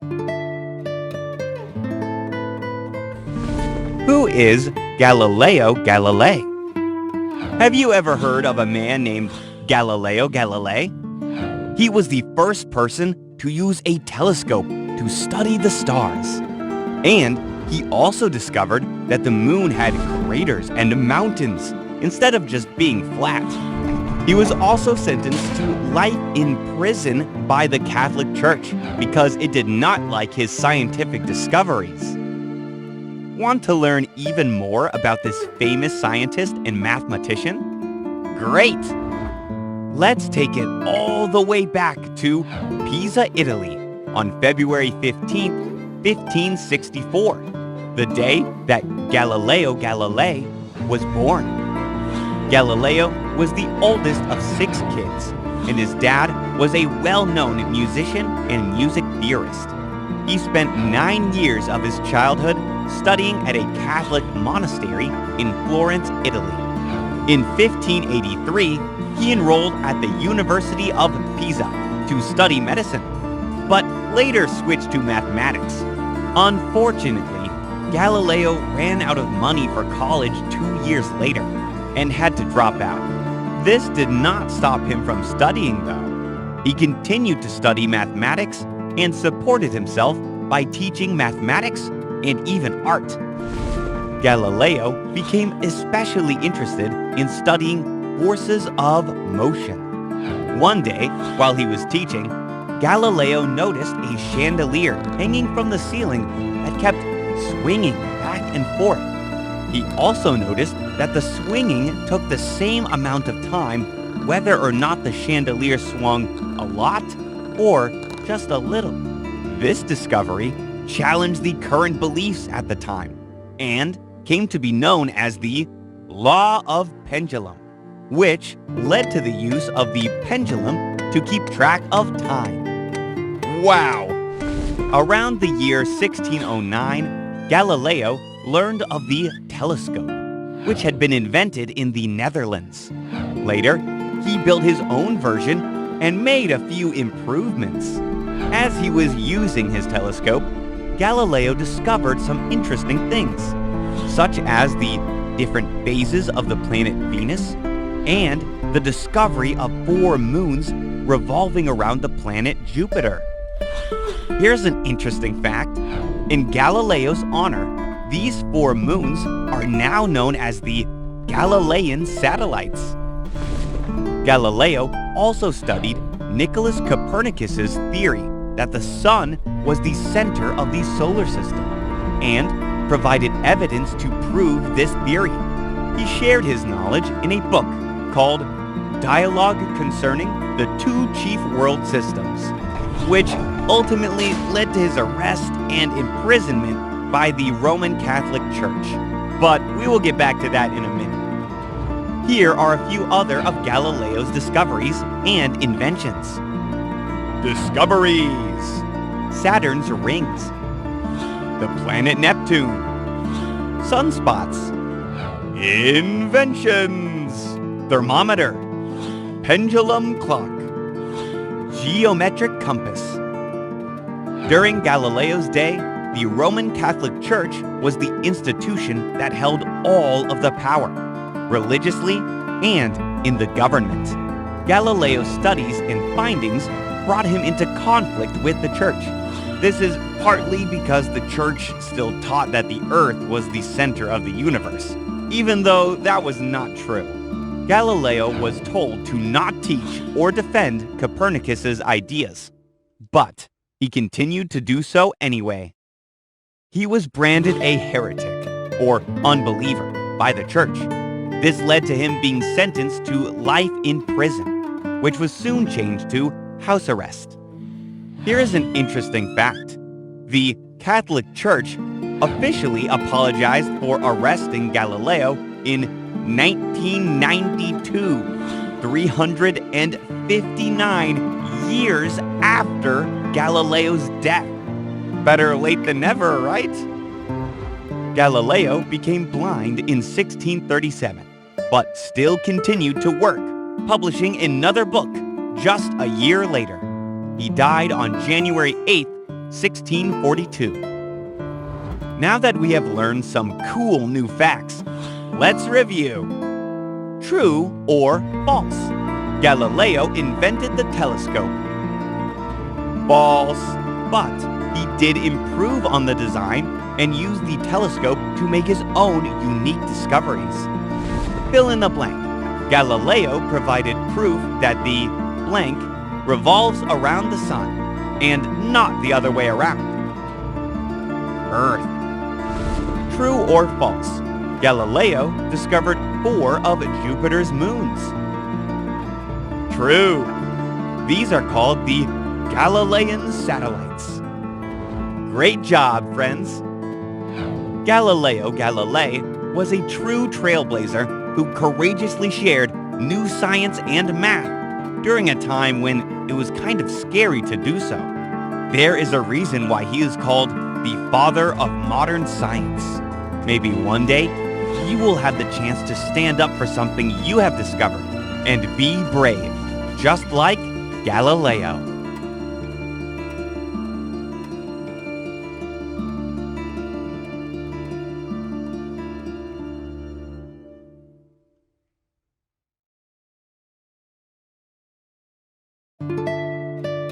Who is Galileo Galilei? Have you ever heard of a man named Galileo Galilei? He was the first person to use a telescope to study the stars. And he also discovered that the moon had craters and mountains instead of just being flat. He was also sentenced to life in prison by the Catholic Church because it did not like his scientific discoveries. Want to learn even more about this famous scientist and mathematician? Great! Let's take it all the way back to Pisa, Italy, on February 15th, 1564, the day that Galileo Galilei was born. Galileo was the oldest of 6 kids, and his dad was a well-known musician and music theorist. He spent 9 years of his childhood studying at a Catholic monastery in Florence, Italy. In 1583, he enrolled at the University of Pisa to study medicine, but later switched to mathematics. Unfortunately, Galileo ran out of money for college 2 years later and had to drop out. This did not stop him from studying, though. He continued to study mathematics and supported himself by teaching mathematics and even art. Galileo became especially interested in studying forces of motion. One day, while he was teaching, Galileo noticed a chandelier hanging from the ceiling that kept swinging back and forth. He also noticed that the swinging took the same amount of time whether or not the chandelier swung a lot or just a little. This discovery challenged the current beliefs at the time and came to be known as the law of pendulum, which led to the use of the pendulum to keep track of time. Wow! Around the year 1609, Galileo learned of the telescope, which had been invented in the Netherlands. Later, he built his own version and made a few improvements. As he was using his telescope, Galileo discovered some interesting things, such as the different phases of the planet Venus and the discovery of 4 moons revolving around the planet Jupiter. Here's an interesting fact. In Galileo's honor, these 4 moons are now known as the Galilean satellites. Galileo also studied Nicholas Copernicus's theory that the sun was the center of the solar system and provided evidence to prove this theory. He shared his knowledge in a book called Dialogue Concerning the 2 Chief World Systems, which ultimately led to his arrest and imprisonment by the Roman Catholic Church. But we will get back to that in a minute. Here are a few other of Galileo's discoveries and inventions. Discoveries: Saturn's rings, the planet Neptune, sunspots, inventions, thermometer, pendulum clock, geometric compass. During Galileo's day, the Roman Catholic Church was the institution that held all of the power, religiously and in the government. Galileo's studies and findings brought him into conflict with the church. This is partly because the church still taught that the earth was the center of the universe, even though that was not true. Galileo was told to not teach or defend Copernicus's ideas, but he continued to do so anyway. He was branded a heretic, or unbeliever, by the church. This led to him being sentenced to life in prison, which was soon changed to house arrest. Here is an interesting fact. The Catholic Church officially apologized for arresting Galileo in 1992, 359 years after Galileo's death. Better late than never, right? Galileo became blind in 1637, but still continued to work, publishing another book just a year later. He died on January 8, 1642. Now that we have learned some cool new facts, let's review. True or false? Galileo invented the telescope. False, but he did improve on the design and used the telescope to make his own unique discoveries. Fill in the blank. Galileo provided proof that the blank revolves around the sun and not the other way around. Earth. True or false? Galileo discovered 4 of Jupiter's moons. True. These are called the Galilean satellites. Great job, friends. Galileo Galilei was a true trailblazer who courageously shared new science and math during a time when it was kind of scary to do so. There is a reason why he is called the father of modern science. Maybe one day, you will have the chance to stand up for something you have discovered and be brave, just like Galileo.